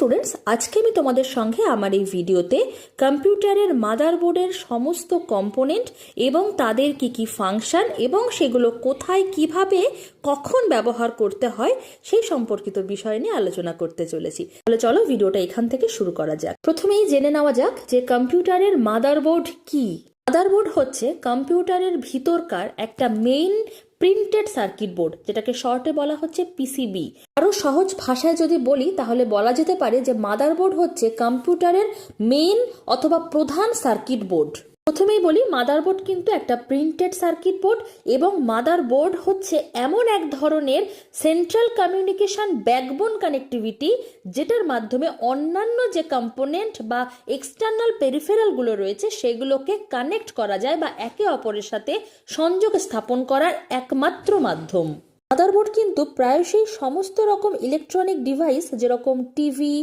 Students, আজকে আমি তোমাদের সঙ্গে আমার এই ভিডিওতে কম্পিউটারের মাদারবোর্ডের সমস্ত কম্পোনেন্ট এবং তাদের কি ফাংশন এবং সেগুলো কোথায় কিভাবে কখন ব্যবহার করতে হয় সেই সম্পর্কিত বিষয় নিয়ে আলোচনা করতে চলেছি। তাহলে চলো ভিডিওটা এখান থেকে শুরু করা যাক। প্রথমেই জেনে নেওয়া যাক যে কম্পিউটারের মাদারবোর্ড কি। মাদারবোর্ড হচ্ছে কম্পিউটারের ভিতরকার একটা মেইন প্রিন্টেড সার্কিট বোর্ড, যেটাকে শর্টে বলা হচ্ছে পিসিবি। আরো সহজ ভাষায় যদি বলি তাহলে বলা যেতে পারে যে মাদারবোর্ড হচ্ছে কম্পিউটারের মেইন অথবা প্রধান সার্কিট বোর্ড। প্রথমেই বলি মাদারবোর্ড কিন্তু একটা প্রিন্টেড সার্কিট বোর্ড এবং মাদারবোর্ড হচ্ছে এমন এক ধরনের সেন্ট্রাল কমিউনিকেশন ব্যাকবোন কানেক্টিভিটি, যেটার মাধ্যমে অন্যান্য যে কম্পোনেন্ট বা এক্সটার্নাল পেরিফেরালগুলো রয়েছে সেগুলোকে কানেক্ট করা যায় বা একে অপরের সাথে সংযোগ স্থাপন করার একমাত্র মাধ্যম। মাদারবোর্ড কিন্তু প্রায়শই সমস্ত রকম ইলেকট্রনিক ডিভাইস যেরকম টিভি,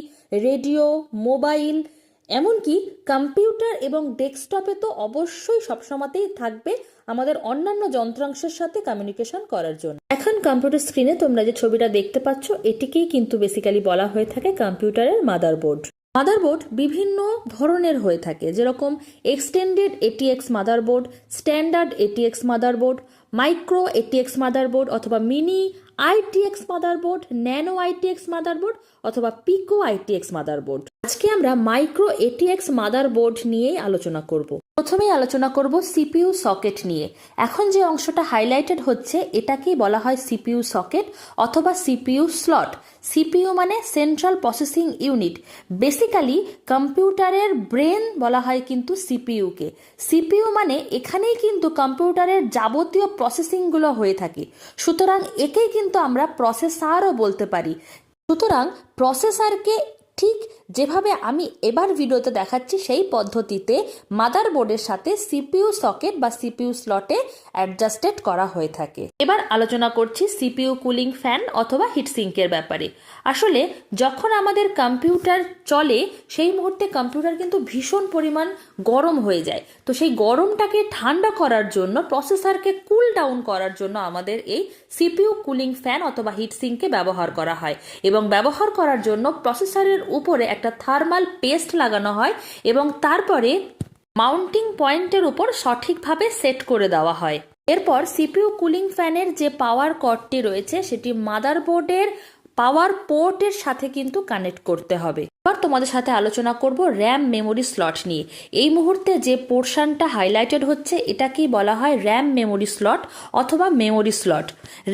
রেডিও, মোবাইল, এমনকি কম্পিউটার এবং ডেস্কটপে তো অবশ্যই সবসময়তেই থাকবে আমাদের অন্যান্য যন্ত্রাংশের সাথে কমিউনিকেশন করার জন্য। এখন কম্পিউটার স্ক্রিনে তোমরা যে ছবিটা দেখতে পাচ্ছ এটিকেই কিন্তু বেসিক্যালি বলা হয়ে থাকে কম্পিউটারের মাদারবোর্ড। মাদারবোর্ড বিভিন্ন ধরনের হয়ে থাকে, যেরকম extended ATX motherboard, standard ATX motherboard, micro ATX motherboard অথবা mini ITX motherboard, nano ITX motherboard অথবা পিকো আইটিএক্স মাদারবোর্ড। আজকে আমরা মাইক্রো এটিএক্স মাদারবোর্ড নিয়েই আলোচনা করব। প্রথমেই আলোচনা করব সিপিইউ সকেট নিয়ে। এখন যে অংশটা হাইলাইটেড হচ্ছে এটাকেই বলা হয় সিপিইউ সকেট অথবা সিপিইউ স্লট। সিপিইউ মানে সেন্ট্রাল প্রসেসিং ইউনিট। বেসিক্যালি কম্পিউটারের ব্রেন বলা হয় কিন্তু সিপিইউকে। সিপিইউ মানে এখানেই কিন্তু কম্পিউটারের যাবতীয় প্রসেসিংগুলো হয়ে থাকে, সুতরাং একেই কিন্তু আমরা প্রসেসরও বলতে পারি। সুতরাং প্রসেসরকে ঠিক যেভাবে আমি এবার ভিডিওতে দেখাচ্ছি সেই পদ্ধতিতে মাদারবোর্ডের সাথে সিপিইউ সকেট বা সিপিইউ স্লটে অ্যাডজাস্টেড করা হয়ে থাকে। এবার আলোচনা করছি সিপিইউ কুলিং ফ্যান অথবা হিটসিঙ্কের ব্যাপারে। আসলে যখন আমাদের কম্পিউটার চলে সেই মুহূর্তে কম্পিউটার কিন্তু ভীষণ পরিমাণ গরম হয়ে যায়। তো সেই গরমটাকে ঠান্ডা করার জন্য, প্রসেসরকে কুল ডাউন করার জন্য আমাদের এই সিপিইউ কুলিং ফ্যান অথবা হিটসিঙ্ককে ব্যবহার করা হয় এবং ব্যবহার করার জন্য প্রসেসরের উপরে একটা থার্মাল পেস্ট লাগানো হয় এবং তারপরে মাউন্টিং পয়েন্টের উপর সঠিকভাবে সেট করে দেওয়া হয়। এরপর সিপিইউ কুলিং ফ্যানের যে পাওয়ার কর্ডটি রয়েছে সেটি মাদারবোর্ডের পাওয়ার পোর্টের সাথে কিন্তু কানেক্ট করতে হবে। এবার তোমাদের সাথে আলোচনা করব র্যাম মেমোরি স্লট নিয়ে। এই মুহূর্তে যে পোর্শনটা হাইলাইটেড হচ্ছে এটাকেই বলা হয় র্যাম মেমোরি স্লট অথবা memory slot.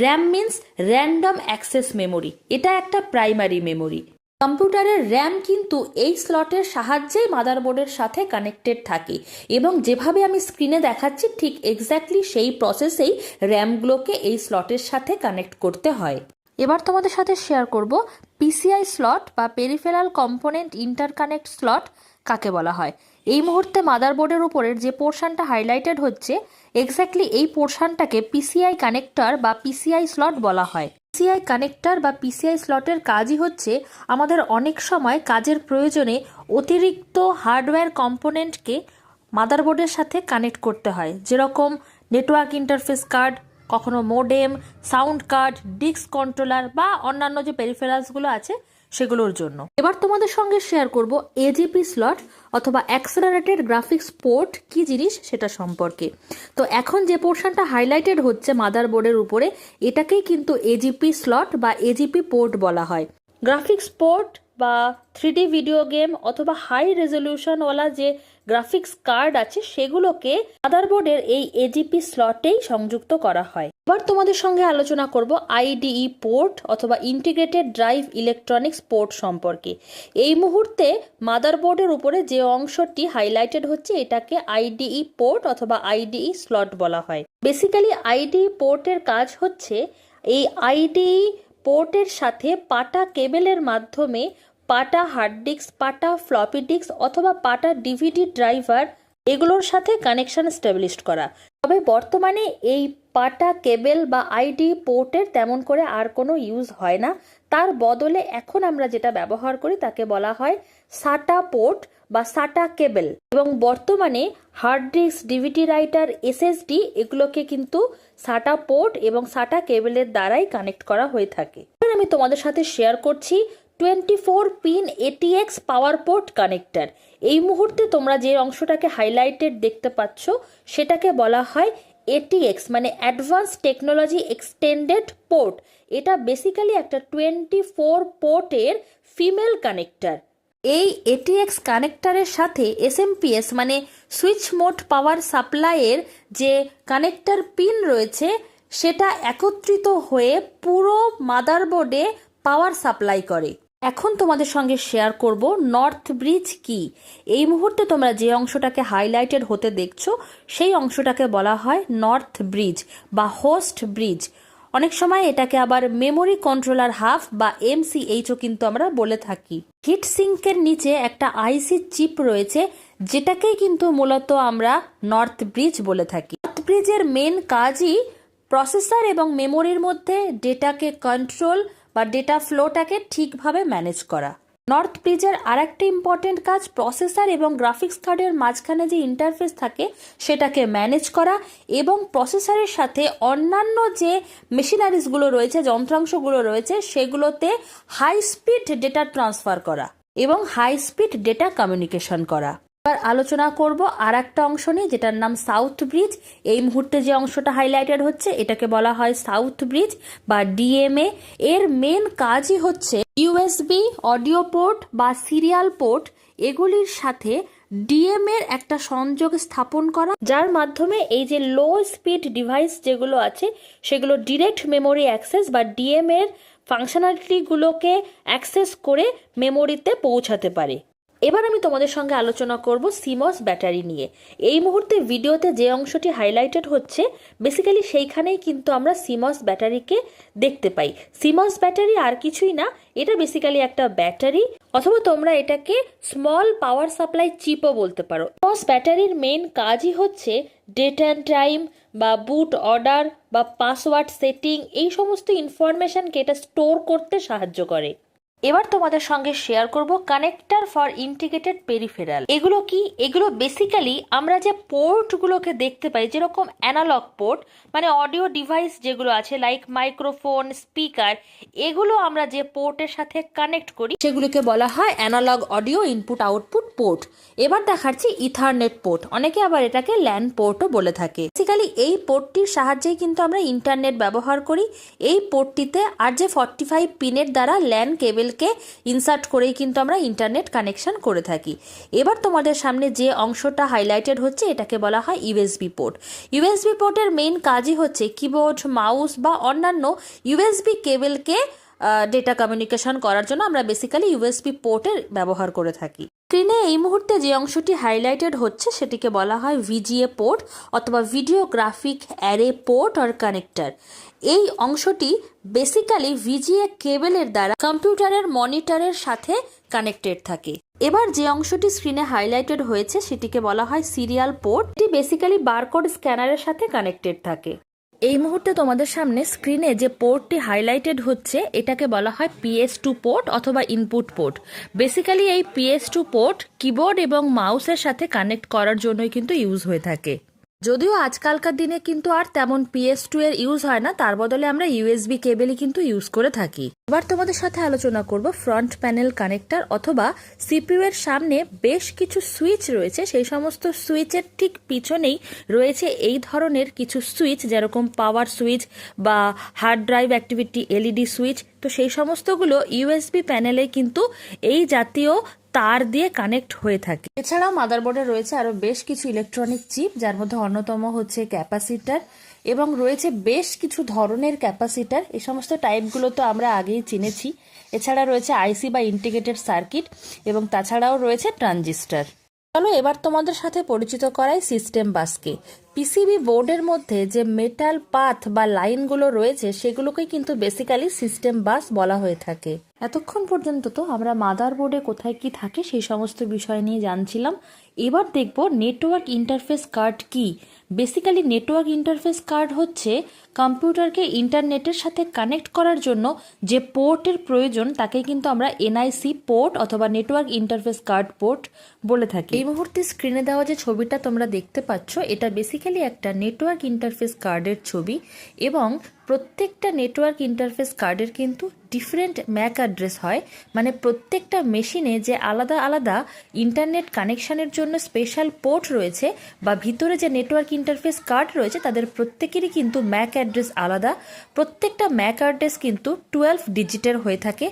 RAM means random access memory. এটা একটা প্রাইমারি মেমোরি। কম্পিউটারের র্যাম কিন্তু এই স্লটের সাহায্যেই মাদারবোর্ডের সাথে কানেক্টেড থাকে এবং যেভাবে আমি স্ক্রিনে দেখাচ্ছি ঠিক এক্স্যাক্টলি সেই প্রসেসেই র্যামগুলোকে এই স্লটের সাথে কানেক্ট করতে হয়। এবার তোমাদের সাথে শেয়ার করব পিসিআই স্লট বা পেরিফেরাল কম্পোনেন্ট ইন্টারকানেক্ট স্লট কাকে বলা হয়। এই মুহূর্তে মাদারবোর্ডের উপরের যে পোর্শনটা হাইলাইটেড হচ্ছে এক্স্যাক্টলি এই পোর্শনটাকে পিসিআই কানেক্টর বা পিসিআই স্লট বলা হয়। পিসিআই কানেক্টর বা পিসিআই স্লটের কাজই হচ্ছে আমাদের অনেক সময় কাজের প্রয়োজনে অতিরিক্ত হার্ডওয়্যার কম্পোনেন্টকে মাদারবোর্ডের সাথে কানেক্ট করতে হয়, যেরকম নেটওয়ার্ক ইন্টারফেস কার্ড, কখনো modem, sound card, disk controller বা অন্যান্য যে পেরিফেরালসগুলো আছে সেগুলোর জন্য। এবার তোমাদের সঙ্গে শেয়ার করব এজিপি স্লট অথবা অ্যাক্সেলারেটেড গ্রাফিক্স পোর্ট কি জিনিস সেটা সম্পর্কে। তো এখন যে পোর্শনটা হাইলাইটেড হচ্ছে মাদারবোর্ডের উপরে এটাকেই কিন্তু এজিপি স্লট বা এজিপি পোর্ট বলা হয়। গ্রাফিক্স পোর্ট বা 3D ভিডিও গেম অথবা হাই রেজলিউশনওয়ালা যে গ্রাফিক্স কার্ড আছে সেগুলোকে মাদারবোর্ডের এই এজিপি স্লটেই সংযুক্ত করা হয়। এবার তোমাদের সঙ্গে আলোচনা করব আইডিই পোর্ট অথবা ইন্টিগ্রেটেড ড্রাইভ ইলেকট্রনিক্স পোর্ট সম্পর্কে। এই মুহূর্তে মাদারবোর্ডের উপরে যে অংশটি হাইলাইটেড হচ্ছে এটাকে আইডিই পোর্ট অথবা আইডিই স্লট বলা হয়। বেসিক্যালি আইডিই পোর্টের কাজ হচ্ছে এই আইডিই পোর্টের সাথে পাটা কেবেলের মাধ্যমে পাটা হার্ড ডিস্ক, পাটা ফ্লপি ডিস্ক অথবা পাটা ডিভিডি ড্রাইভার এগুলোর সাথে কানেকশন স্টাবলিশ করা। তবে বর্তমানে এই পাটা কেবেল বা আইডি পোর্টের তেমন করে আর কোনো ইউজ হয় না। তার বদলে এখন আমরা যেটা ব্যবহার করি তাকে বলা হয় সাটা পোর্ট বা সাটা কেবেল এবং বর্তমানে hard disk, DVD writer, SSD এগুলোকে কিন্তু সাটা পোর্ট এবং সাটা কেবেলের দ্বারাই কানেক্ট করা হয়ে থাকে। আমি তোমাদের সাথে শেয়ার করছি 24 পিন ATX পাওয়ার পোর্ট কানেক্টর। এই মুহূর্তে তোমরা যে অংশটাকে হাইলাইটেড দেখতে পাচ্ছ সেটাকে বলা হয় ATX, মানে অ্যাডভান্স টেকনোলজি এক্সটেন্ডেড পোর্ট। এটা বেসিক্যালি একটা 24 পোর্টের ফিমেল কানেক্টর। এই ATX কানেক্টরের সাথে SMPS মানে সুইচ মোড পাওয়ার সাপ্লাইয়ের যে কানেক্টর পিন রয়েছে সেটা একত্রিত হয়ে পুরো মাদারবোর্ডে পাওয়ার সাপ্লাই করে। এখন তোমাদের সঙ্গে শেয়ার করব নর্থ ব্রিজ কি। এই মুহূর্তে তোমরা যে অংশটাকে হাইলাইটেড হতে দেখছো সেই অংশটাকে বলা হয় নর্থ ব্রিজ বা হোস্ট ব্রিজ। অনেক সময় এটাকে আবার মেমোরি কন্ট্রোলার হাব বা MCHও কিন্তু আমরা বলে থাকি। হিট সিঙ্কের নিচে একটা আইসি চিপ রয়েছে যেটাকেই কিন্তু মূলত আমরা নর্থ ব্রিজ বলে থাকি। নর্থ ব্রিজের মেন কাজই প্রসেসর এবং মেমোরির মধ্যে ডেটাকে কন্ট্রোল বা ডেটা ফ্লোটাকে ঠিকভাবে ম্যানেজ করা। নর্থ ব্রিজের আরেকটা ইম্পর্টেন্ট কাজ প্রসেসর এবং গ্রাফিক্স কার্ডের মাঝখানে যে ইন্টারফেস থাকে সেটাকে ম্যানেজ করা এবং প্রসেসরের সাথে অন্যান্য যে মেশিনারিজগুলো রয়েছে, যন্ত্রাংশগুলো রয়েছে, সেগুলোতে হাই স্পিড ডেটা ট্রান্সফার করা এবং হাই স্পিড ডেটা কমিউনিকেশন করা। এবার আলোচনা করব আর একটা অংশ নিয়ে যেটার নাম সাউথ ব্রিজ। এই মুহূর্তে যে অংশটা হাইলাইটেড হচ্ছে এটাকে বলা হয় সাউথ ব্রিজ বা DMA। এর মেন কাজই হচ্ছে USB অডিও পোর্ট বা সিরিয়াল পোর্ট এগুলির সাথে DMA এর একটা সংযোগ স্থাপন করা, যার মাধ্যমে এই যে লো স্পিড ডিভাইস যেগুলো আছে সেগুলো ডিরেক্ট মেমোরি অ্যাক্সেস বা DMA এর ফাংশনালিটিগুলোকে অ্যাক্সেস করে মেমোরিতে পৌঁছাতে পারে। এবার আমি তোমাদের সঙ্গে আলোচনা করব সিমস ব্যাটারি নিয়ে। এই মুহূর্তে ভিডিওতে যে অংশটি হাইলাইটেড হচ্ছে বেসিক্যালি সেইখানেই কিন্তু আমরা সিমস ব্যাটারিকে দেখতে পাই। সিমস ব্যাটারি আর কিছুই না, এটা বেসিক্যালি একটা ব্যাটারি, অথবা তোমরা এটাকে স্মল পাওয়ার সাপ্লাই চিপও বলতে পারো। সিমস ব্যাটারির মেন কাজই হচ্ছে ডেট অ্যান্ড টাইম বা বুট অর্ডার বা পাসওয়ার্ড সেটিং, এই সমস্ত ইনফরমেশনকে এটা স্টোর করতে সাহায্য করে। এবার তোমাদের সঙ্গে শেয়ার করব কানেক্টর ফর ইন্টিগ্রেটেড পেরিফেরাল। এগুলো কি? এগুলো বেসিক্যালি আমরা যে পোর্টগুলোকে দেখতে পাই, যেরকম অ্যানালগ পোর্ট মানে অডিও ডিভাইস যেগুলো আছে লাইক মাইক্রোফোন, স্পিকার, এগুলো আমরা যে পোর্টের সাথে কানেক্ট করি সেগুলোকে বলা হয় analogue audio input output port. এবার দেখাচ্ছি ইথারনেট পোর্ট, অনেকে আবার এটাকে ল্যান পোর্টও বলে থাকে। বেসিক্যালি এই পোর্টটির সাহায্যেই কিন্তু আমরা ইন্টারনেট ব্যবহার করি। এই পোর্টটিতে RJ45 পিনের দ্বারা ল্যান কেবল কে ইনসার্ট করেই কিন্তু আমরা ইন্টারনেট কানেকশন করে থাকি। এবার তোমাদের সামনে যে অংশটা হাইলাইটেড হচ্ছে এটাকে বলা হয় USB পোর্ট। USB পোর্টের মেইন কাজই হচ্ছে কিবোর্ড, মাউস বা অন্যান্য USB কেবলকে ডেটা কমিউনিকেশন করার জন্য আমরা বেসিক্যালি USB পোর্টের ব্যবহার করে থাকি। স্ক্রিনে এই মুহূর্তে যে অংশটি হাইলাইটেড হচ্ছে সেটিকে বলা হয় VGA পোর্ট অথবা video graphic array port or connector. এই অংশটি বেসিক্যালি VGA কেবলের দ্বারা কম্পিউটারের মনিটরের সাথে কানেক্টেড থাকে। এবার যে অংশটি স্ক্রিনে হাইলাইটেড হয়েছে সেটিকে বলা হয় সিরিয়াল পোর্ট। এটি বেসিক্যালি বারকোড স্ক্যানারের সাথে কানেক্টেড থাকে। এই মুহূর্তে তোমাদের সামনে স্ক্রিনে যে পোর্টটি হাইলাইটেড হচ্ছে এটাকে বলা হয় PS2 পোর্ট অথবা ইনপুট পোর্ট। বেসিক্যালি এই PS2 পোর্ট কিবোর্ড এবং মাউসের সাথে কানেক্ট করার জন্যই কিন্তু ইউজ হয়ে থাকে। যদিও আজকালকার দিনে কিন্তু আর তেমন PS2 এর ইউজ হয় না, তার বদলে আমরা USB কেবলই কিন্তু ইউজ করে থাকি। এবার তোমাদের সাথে আলোচনা করব ফ্রন্ট প্যানেল কানেক্টর অথবা CPU এর সামনে বেশ কিছু সুইচ রয়েছে, সেই সমস্ত সুইচের ঠিক পিছনেই রয়েছে এই ধরনের কিছু সুইচ, যেরকম পাওয়ার সুইচ বা hard drive activity LED switch. তো সেই সমস্তগুলো USB প্যানেলে কিন্তু এই জাতীয় তার দিয়ে কানেক্ট হয়ে থাকে। এছাড়াও মাদারবোর্ডে রয়েছে আরো বেশ কিছু ইলেকট্রনিক চিপ, যার মধ্যে অন্যতম হচ্ছে ক্যাপাসিটার এবং রয়েছে বেশ কিছু ধরনের ক্যাপাসিটার। এই সমস্ত টাইপগুলো তো আমরা আগেই চিনেছি। এছাড়া রয়েছে IC বা ইন্টিগ্রেটেড সার্কিট এবং তাছাড়াও রয়েছে ট্রানজিস্টর। চলো এবার তোমাদের সাথে পরিচিত করাই সিস্টেম বাসকে। PCB বোর্ডের মধ্যে যে মেটাল পাথ বা লাইনগুলো রয়েছে সেগুলোকে কিন্তু বেসিক্যালি সিস্টেম বাস বলা হয়ে থাকে। এতক্ষণ পর্যন্ত তো আমরা মাদারবোর্ডে কোথায় কি থাকে সেই সমস্ত বিষয় নিয়ে জানছিলাম। এবার দেখব নেটওয়ার্ক ইন্টারফেস কার্ড কি। বেসিক্যালি নেটওয়ার্ক ইন্টারফেস কার্ড হচ্ছে কম্পিউটারকে ইন্টারনেটের সাথে কানেক্ট করার জন্য যে পোর্টের প্রয়োজন তাকে কিন্তু আমরা NIC পোর্ট অথবা নেটওয়ার্ক ইন্টারফেস কার্ড পোর্ট বলে থাকি। এই মুহূর্তে স্ক্রিনে দেওয়া যে ছবিটা তোমরা দেখতে পাচ্ছ এটা বেসিক্যালি একটা নেটওয়ার্ক ইন্টারফেস কার্ডের ছবি এবং প্রত্যেকটা নেটওয়ার্ক ইন্টারফেস কার্ডের কিন্তু ডিফারেন্ট ম্যাক অ্যাড্রেস হয়, মানে প্রত্যেকটা মেশিনে যে আলাদা আলাদা ইন্টারনেট কানেকশানের জন্য স্পেশাল পোর্ট রয়েছে বা ভিতরে যে নেটওয়ার্ক ইন্টারফেস কার্ড রয়েছে তাদের প্রত্যেকেরই কিন্তু ম্যাক অ্যাড্রেস আলাদা। প্রত্যেকটা ম্যাক অ্যাড্রেস কিন্তু 12 ডিজিটের হয়ে থাকে।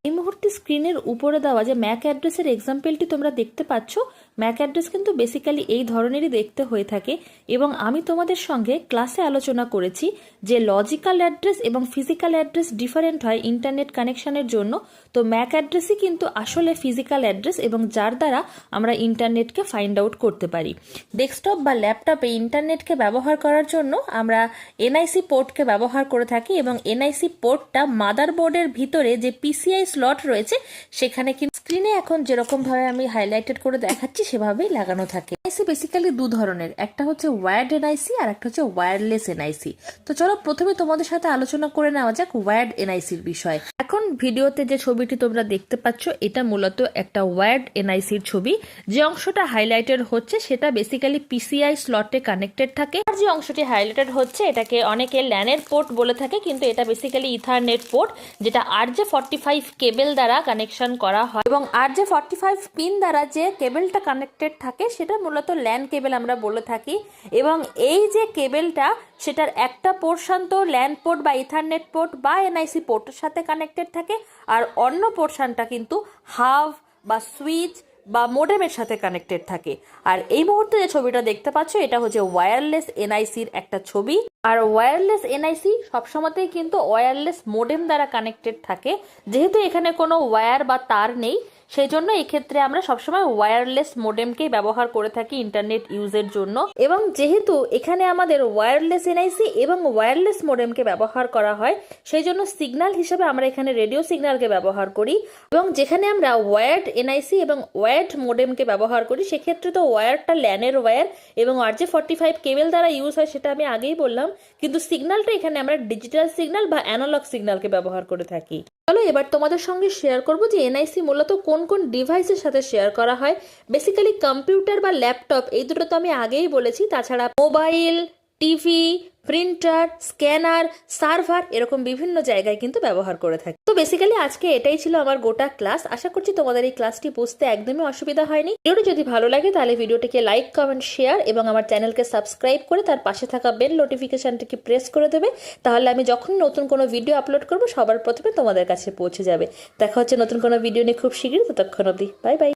এই মুহূর্তে স্ক্রিনের উপরে দেওয়া যে ম্যাক অ্যাড্রেসের এক্সাম্পলটি তোমরা দেখতে পাচ্ছ, ম্যাক অ্যাড্রেস কিন্তু বেসিক্যালি এই ধরনেরই দেখতে হয়ে থাকে এবং আমি তোমাদের সঙ্গে ক্লাসে আলোচনা করেছি যে লজিক্যাল অ্যাড্রেস এবং ফিজিক্যাল অ্যাড্রেস ডিফারেন্ট হয় ইন্টারনেট কানেকশনের জন্য। তো ম্যাক অ্যাড্রেসই কিন্তু আসলে ফিজিক্যাল অ্যাড্রেস এবং যার দ্বারা আমরা ইন্টারনেটকে ফাইন্ড আউট করতে পারি। ডেস্কটপ বা ল্যাপটপে ইন্টারনেটকে ব্যবহার করার জন্য আমরা এনআইসি পোর্টকে ব্যবহার করে থাকি এবং এনআইসি পোর্টটা মাদারবোর্ডের ভিতরে যে পিসিআই স্লট রয়েছে সেখানে কিন্তু স্ক্রিনে এখন যেরকমভাবে আমি হাইলাইটেড করে দেখাচ্ছি সেভাবেই লাগানো থাকে। এনআইসি বেসিক্যালি দু ধরনের, একটা হচ্ছে ওয়্যার্ড এনআইসি আর একটা হচ্ছে ওয়্যারলেস এনআইসি। তো চলো প্রথমে তোমাদের সাথে আলোচনা করে নেওয়া যাক ওয়্যার্ড এনআইসির বিষয়। এখন ভিডিওতে যে ছবিটি তোমরা দেখতে পাচ্ছ এটা মূলত একটা ওয়্যার্ড এনআইসির ছবি। যে অংশটা হাইলাইটেড হচ্ছে সেটা বেসিক্যালি পিসিআই স্লটে কানেক্টেড থাকে, আর যে অংশটি হাইলাইটেড হচ্ছে এটাকে অনেকে ল্যানের পোর্ট বলে থাকে, কিন্তু এটা বেসিক্যালি ইথারনেট পোর্ট যেটা RJ45 কেবল দ্বারা কানেকশন করা হয় এবং RJ45 পিন দ্বারা যে কেবলটা কানেক্টেড থাকে সেটা মূলত ল্যান কেবল আমরা বলে থাকি। এবং এই যে কেবলটা সেটার একটা পোর্শন তো ল্যান পোর্ট বা ইথারনেট পোর্ট বা এনআইসি পোর্টের সাথে কানেক্টেড থাকে, আর অন্য পোর্শনটা কিন্তু হাব বা সুইচ বা মোডেমের সাথে কানেক্টেড থাকে। আর এই মুহূর্তে যে ছবিটা দেখতে পাচ্ছ এটা হচ্ছে ওয়্যারলেস এনআইসির একটা ছবি। আর ওয়্যারলেস এনআইসি সবসময়তেই কিন্তু ওয়্যারলেস মোডেম দ্বারা কানেক্টেড থাকে। যেহেতু এখানে কোনো ওয়্যার বা তার নেই সেই জন্য এক্ষেত্রে আমরা সবসময় ওয়্যারলেস মোডেমকেই ব্যবহার করে থাকি ইন্টারনেট ইউজের জন্য। এবং যেহেতু এখানে আমাদের ওয়্যারলেস এনআইসি এবং ওয়্যারলেস মোডেমকে ব্যবহার করা হয় সেই জন্য সিগন্যাল হিসেবে আমরা এখানে রেডিও সিগন্যালকে ব্যবহার করি। এবং যেখানে আমরা ওয়্যার্ড এনআইসি এবং ওয়্যার্ড মোডেমকে ব্যবহার করি সেক্ষেত্রে তো ওয়্যারটা ল্যানের ওয়্যার এবং RJ45 কেবল দ্বারা ইউজ হয় সেটা আমি আগেই বললাম, কিন্তু সিগন্যালটা এখানে আমরা ডিজিটাল সিগন্যাল বা অ্যানালগ সিগন্যালকে ব্যবহার করে থাকি। চলো এবার তোমাদের সঙ্গে শেয়ার করব যে এনআইসি মূলত কোন কোন ডিভাইসের সাথে শেয়ার করা হয়। বেসিক্যালি কম্পিউটার বা ল্যাপটপ এই দুটো তো আমি আগেই বলেছি, তাছাড়া mobile, TV, printer, scanner, server এরকম বিভিন্ন জায়গায় কিন্তু ব্যবহার করে থাকি। তো বেসিক্যালি আজকে এটাই ছিল আমার গোটা ক্লাস। আশা করছি তোমাদের এই ক্লাসটি বুঝতে একদমই অসুবিধা হয়নি। ভিডিওটি যদি ভালো লাগে তাহলে ভিডিওটিকে লাইক, কমেন্ট, শেয়ার এবং আমার চ্যানেলকে সাবস্ক্রাইব করে তার পাশে থাকা বেল নোটিফিকেশনটিকে প্রেস করে দেবে। তাহলে আমি যখন নতুন কোনো ভিডিও আপলোড করব সবার প্রথমে তোমাদের কাছে পৌঁছে যাবে। দেখা হচ্ছে নতুন কোনো ভিডিও নিয়ে খুব শীঘ্রই। ততক্ষণ অবধি বাই বাই।